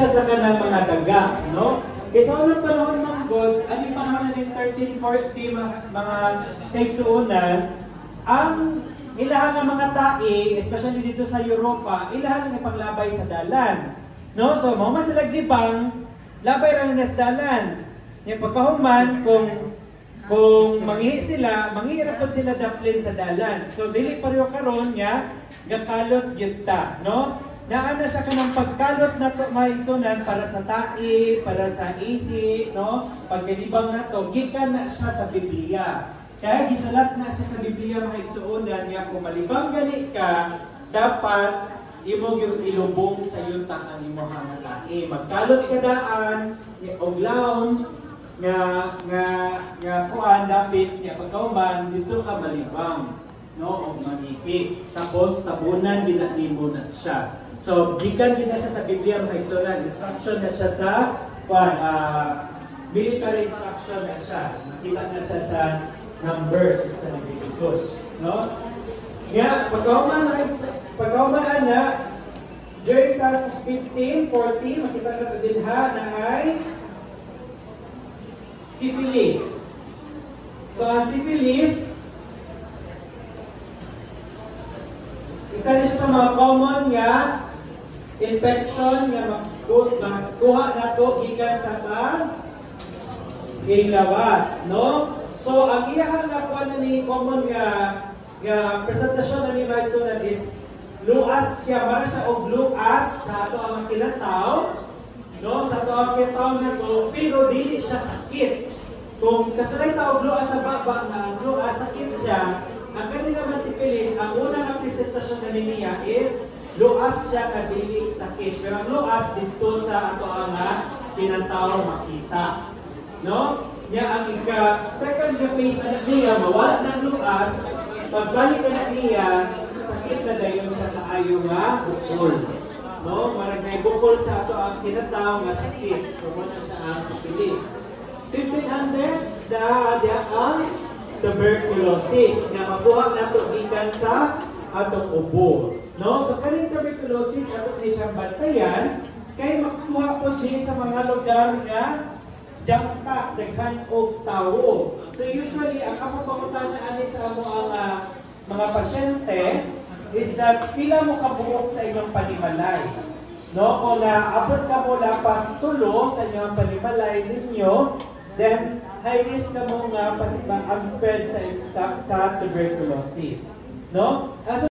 siya sa kanang mga daga, no? Kaya sa unang panahon ng God, ang panahon na ng 1340 mga kaigsuunan, ang ilahan ng mga tae, especially dito sa Europa, ilahan ng ipanglabay sa dalan. No? So, mahuman sila gibang, labay rin na sa dalan. Yung pagkahuman, kung mangihi sila, mangihirapon sila daplin sa dalan. So, dili pareho karon nga, gakalot yun ta. No? Naana siya kanang pagkalot na to maisunan para sa tae, para sa ihi, no? Pagkalibang na to, gikan na siya sa Biblia. Kaya gisulat na siya sa Biblia mga igsuunan nga kung malibang gani ka, dapat imo yung ilubong sa iyo ang imo mga tae. Magkalot ka daan, oglaon nga kuan dapit nga pagkauban dito ka malibang, no? O maniki. Tapos tabunan ginatimo na siya. So, gikan din na siya sa Biblia mga igsuunan, instruction na siya sa military instruction na siya. Nakita na siya sa Numbers sa Leviticus, no? Nga, pagkauman na, during sa 15, 14, makita na din ha, na ay syphilis. So, ang syphilis, isa na siya sa mga common nga infection nga makuha na to gikan sa pag-ilawas, no? So, ang iyahang nakuha na ni common nga presentasyon na ni Maisunan is luas siya, mara siya og luas sa ato ang kinataw, no? Sa ato ang kinataw na to, pero dili siya sakit. Kung kasulay ta og luas sa baba na luas sakit siya, ang kanina naman si Pilis, ang unang presentasyon na niya is luas siya ka dili sakit. Pero ang luas dito sa ato ang kinataw makita, no? Niya ang second phase na niya, mawala ng luas, pagbalik na niya, sakit na dayon siya kaayo nga bukol. No? Marag na bukol sa ato ang kinataw nga sakit. Kumuna siya ang syphilis. 1500s ang tuberculosis nga makuha nato gikan sa atong ubo. No? So kaning tuberculosis ato ni siyang bantayan kay makuha po siya sa mga lugar nga jangka, daghan og tawo. So usually, ang kapapakutan na ani sa amo ang mga pasyente is that pila mo kabuok sa inyong panimalay. No? Kung naabot ka mo lapas tulo sa inyong panimalay ninyo, then high risk ka mo nga ang spread sa tuberculosis. No?